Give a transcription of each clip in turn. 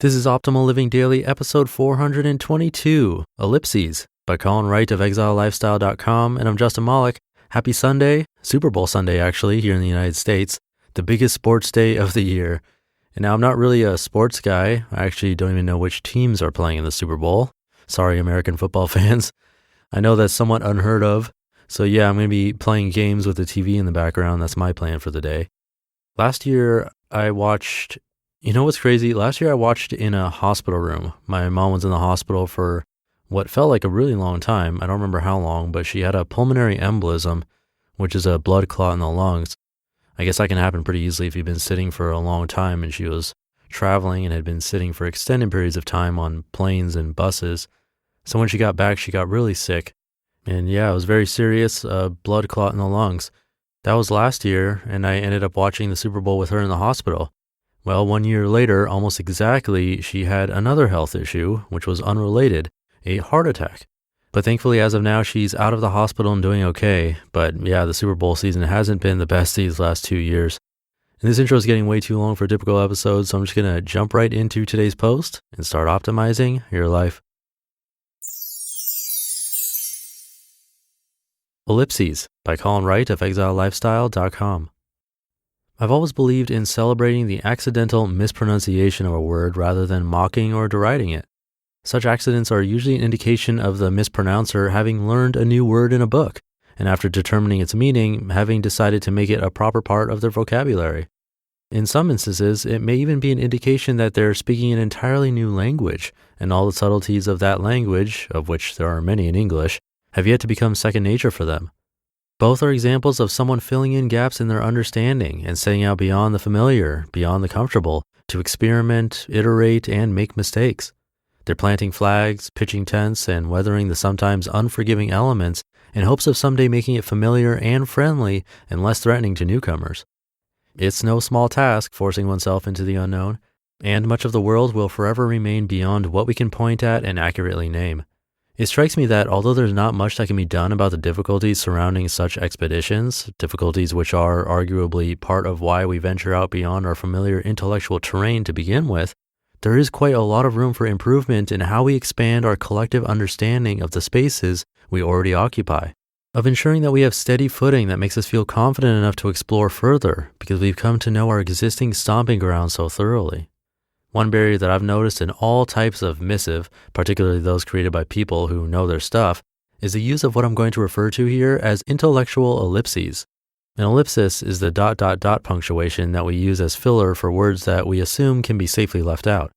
This is Optimal Living Daily, episode 422, Ellipses, by Colin Wright of ExileLifestyle.com, and I'm Justin Malik. Happy Sunday, Super Bowl Sunday actually, here in the United States, the biggest sports day of the year. And now I'm not really a sports guy. I actually don't even know which teams are playing in the Super Bowl. Sorry, American football fans. I know that's somewhat unheard of. So yeah, I'm going to be playing games with the TV in the background. That's my plan for the day. Last year, I watched... You know what's crazy? Last year I watched in a hospital room. My mom was in the hospital for what felt like a really long time. I don't remember how long, but she had a pulmonary embolism, which is a blood clot in the lungs. I guess that can happen pretty easily if you've been sitting for a long time, and she was traveling and had been sitting for extended periods of time on planes and buses. So when she got back, she got really sick. And yeah, it was very serious, blood clot in the lungs. That was last year, and I ended up watching the Super Bowl with her in the hospital. Well, 1 year later, almost exactly, she had another health issue, which was unrelated, a heart attack. But thankfully, as of now, she's out of the hospital and doing okay. But yeah, the Super Bowl season hasn't been the best these last 2 years. And this intro is getting way too long for a typical episode, so I'm just going to jump right into today's post and start optimizing your life. Ellipses, by Colin Wright of ExileLifestyle.com. I've always believed in celebrating the accidental mispronunciation of a word rather than mocking or deriding it. Such accidents are usually an indication of the mispronouncer having learned a new word in a book, and after determining its meaning, having decided to make it a proper part of their vocabulary. In some instances, it may even be an indication that they're speaking an entirely new language, and all the subtleties of that language, of which there are many in English, have yet to become second nature for them. Both are examples of someone filling in gaps in their understanding and setting out beyond the familiar, beyond the comfortable, to experiment, iterate, and make mistakes. They're planting flags, pitching tents, and weathering the sometimes unforgiving elements in hopes of someday making it familiar and friendly and less threatening to newcomers. It's no small task forcing oneself into the unknown, and much of the world will forever remain beyond what we can point at and accurately name. It strikes me that although there's not much that can be done about the difficulties surrounding such expeditions, difficulties which are arguably part of why we venture out beyond our familiar intellectual terrain to begin with, there is quite a lot of room for improvement in how we expand our collective understanding of the spaces we already occupy, of ensuring that we have steady footing that makes us feel confident enough to explore further because we've come to know our existing stomping ground so thoroughly. One barrier that I've noticed in all types of missive, particularly those created by people who know their stuff, is the use of what I'm going to refer to here as intellectual ellipses. An ellipsis is the ... punctuation that we use as filler for words that we assume can be safely left out.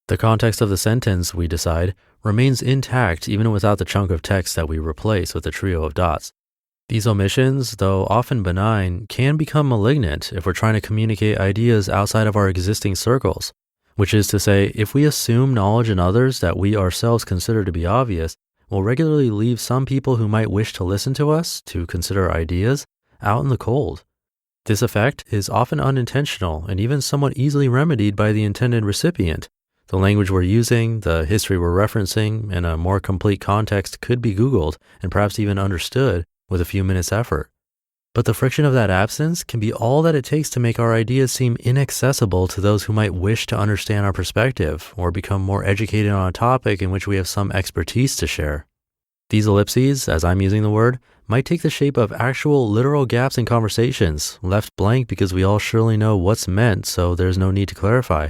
The context of the sentence, we decide, remains intact even without the chunk of text that we replace with a trio of dots. These omissions, though often benign, can become malignant if we're trying to communicate ideas outside of our existing circles. Which is to say, if we assume knowledge in others that we ourselves consider to be obvious, we'll regularly leave some people who might wish to listen to us, to consider our ideas, out in the cold. This effect is often unintentional and even somewhat easily remedied by the intended recipient. The language we're using, the history we're referencing, and a more complete context could be Googled and perhaps even understood with a few minutes' effort. But the friction of that absence can be all that it takes to make our ideas seem inaccessible to those who might wish to understand our perspective or become more educated on a topic in which we have some expertise to share. These ellipses, as I'm using the word, might take the shape of actual literal gaps in conversations, left blank because we all surely know what's meant, so there's no need to clarify.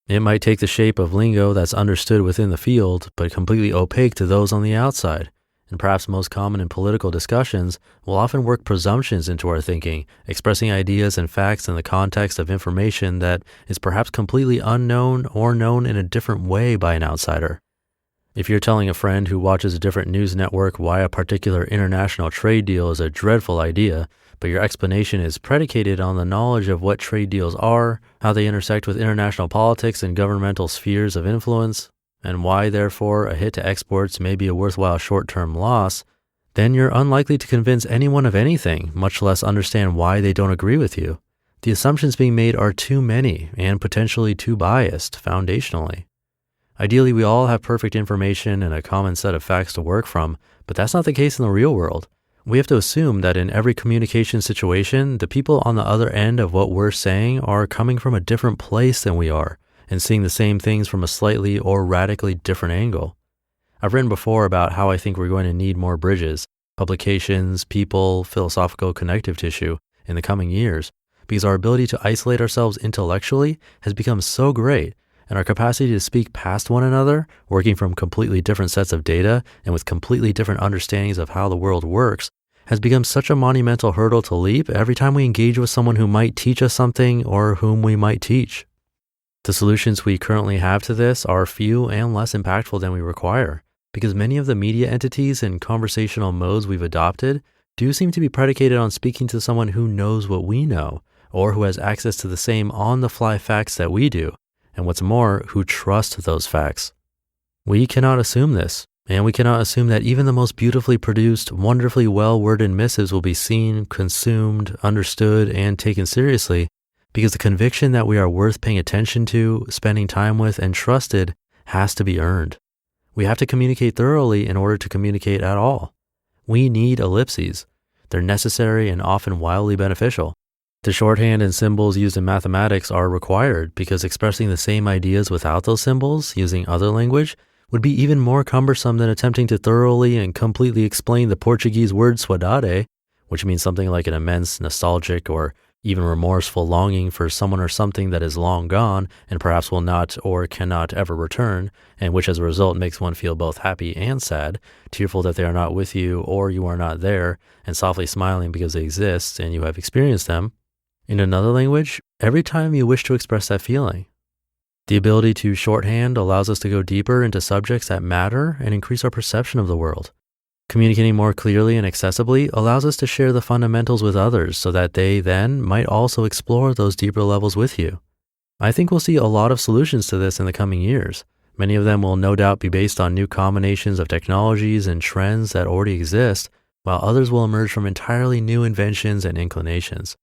It might take the shape of lingo that's understood within the field, but completely opaque to those on the outside. And perhaps most common in political discussions, will often work presumptions into our thinking, expressing ideas and facts in the context of information that is perhaps completely unknown or known in a different way by an outsider. If you're telling a friend who watches a different news network why a particular international trade deal is a dreadful idea, but your explanation is predicated on the knowledge of what trade deals are, how they intersect with international politics and governmental spheres of influence, and why, therefore, a hit to exports may be a worthwhile short-term loss, then you're unlikely to convince anyone of anything, much less understand why they don't agree with you. The assumptions being made are too many and potentially too biased foundationally. Ideally, we all have perfect information and a common set of facts to work from, but that's not the case in the real world. We have to assume that in every communication situation, the people on the other end of what we're saying are coming from a different place than we are, and seeing the same things from a slightly or radically different angle. I've written before about how I think we're going to need more bridges, publications, people, philosophical connective tissue in the coming years, because our ability to isolate ourselves intellectually has become so great, and our capacity to speak past one another, working from completely different sets of data and with completely different understandings of how the world works, has become such a monumental hurdle to leap every time we engage with someone who might teach us something or whom we might teach. The solutions we currently have to this are few and less impactful than we require, because many of the media entities and conversational modes we've adopted do seem to be predicated on speaking to someone who knows what we know, or who has access to the same on-the-fly facts that we do, and what's more, who trust those facts. We cannot assume this, and we cannot assume that even the most beautifully produced, wonderfully well-worded missives will be seen, consumed, understood, and taken seriously, because the conviction that we are worth paying attention to, spending time with, and trusted has to be earned. We have to communicate thoroughly in order to communicate at all. We need ellipses. They're necessary and often wildly beneficial. The shorthand and symbols used in mathematics are required because expressing the same ideas without those symbols, using other language, would be even more cumbersome than attempting to thoroughly and completely explain the Portuguese word saudade, which means something like an immense, nostalgic, or even remorseful longing for someone or something that is long gone and perhaps will not or cannot ever return, and which as a result makes one feel both happy and sad, tearful that they are not with you or you are not there, and softly smiling because they exist and you have experienced them. In another language, every time you wish to express that feeling. The ability to shorthand allows us to go deeper into subjects that matter and increase our perception of the world. Communicating more clearly and accessibly allows us to share the fundamentals with others so that they then might also explore those deeper levels with you. I think we'll see a lot of solutions to this in the coming years. Many of them will no doubt be based on new combinations of technologies and trends that already exist, while others will emerge from entirely new inventions and inclinations.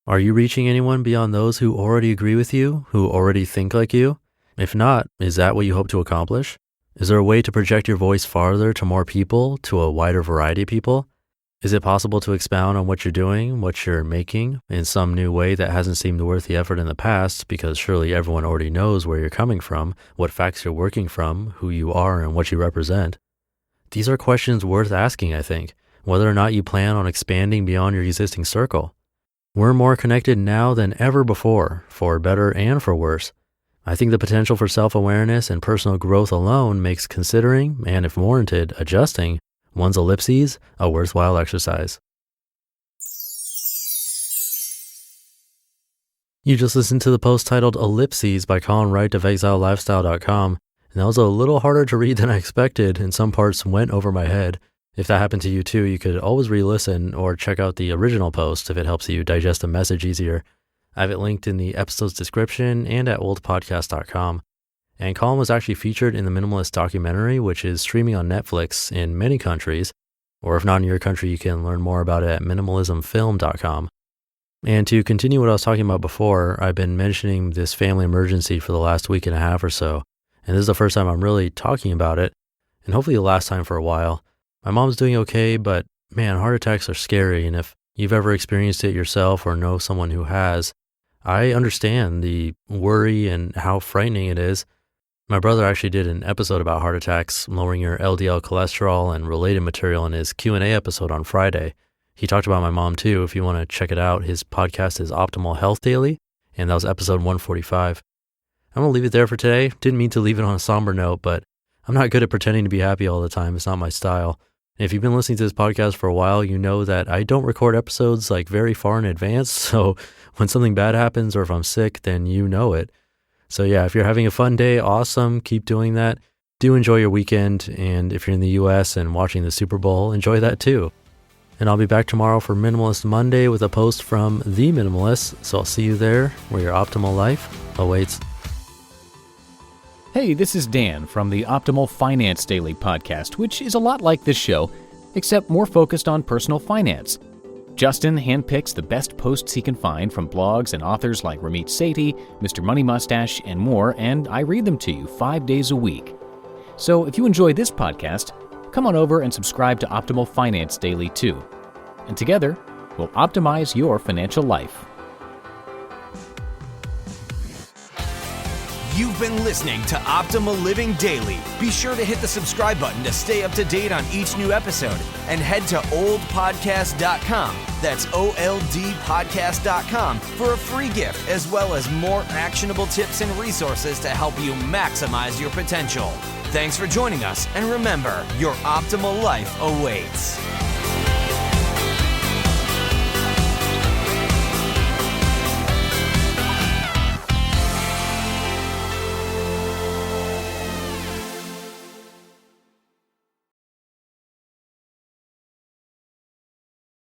Are you reaching anyone beyond those who already agree with you, who already think like you? If not, is that what you hope to accomplish? Is there a way to project your voice farther to more people, to a wider variety of people? Is it possible to expound on what you're doing, what you're making, in some new way that hasn't seemed worth the effort in the past, because surely everyone already knows where you're coming from, what facts you're working from, who you are, and what you represent? These are questions worth asking, I think, whether or not you plan on expanding beyond your existing circle. We're more connected now than ever before, for better and for worse. I think the potential for self-awareness and personal growth alone makes considering, and if warranted, adjusting, one's ellipses a worthwhile exercise. You just listened to the post titled Ellipses by Colin Wright of ExileLifestyle.com, and that was a little harder to read than I expected, and some parts went over my head. If that happened to you too, you could always re-listen or check out the original post if it helps you digest a message easier. I have it linked in the episode's description and at oldpodcast.com. And Colin was actually featured in the Minimalist documentary, which is streaming on Netflix in many countries, or if not in your country, you can learn more about it at minimalismfilm.com. And to continue what I was talking about before, I've been mentioning this family emergency for the last week and a half or so, and this is the first time I'm really talking about it, and hopefully the last time for a while. My mom's doing okay, but man, heart attacks are scary, and if you've ever experienced it yourself or know someone who has, I understand the worry and how frightening it is. My brother actually did an episode about heart attacks, lowering your LDL cholesterol and related material in his Q&A episode on Friday. He talked about my mom too. If you want to check it out, his podcast is Optimal Health Daily, and that was episode 145. I'm going to leave it there for today. Didn't mean to leave it on a somber note, but I'm not good at pretending to be happy all the time. It's not my style. And if you've been listening to this podcast for a while, you know that I don't record episodes like very far in advance. So when something bad happens or if I'm sick, then you know it. So yeah, if you're having a fun day, awesome. Keep doing that. Do enjoy your weekend. And if you're in the US and watching the Super Bowl, enjoy that too. And I'll be back tomorrow for Minimalist Monday with a post from The Minimalists. So I'll see you there where your optimal life awaits. Hey, this is Dan from the Optimal Finance Daily podcast, which is a lot like this show, except more focused on personal finance. Justin handpicks the best posts he can find from blogs and authors like Ramit Sethi, Mr. Money Mustache, and more, and I read them to you 5 days a week. So if you enjoy this podcast, come on over and subscribe to Optimal Finance Daily too. And together, we'll optimize your financial life. You've been listening to Optimal Living Daily. Be sure to hit the subscribe button to stay up to date on each new episode, and head to oldpodcast.com. That's OLDpodcast.com for a free gift, as well as more actionable tips and resources to help you maximize your potential. Thanks for joining us, and remember, your optimal life awaits.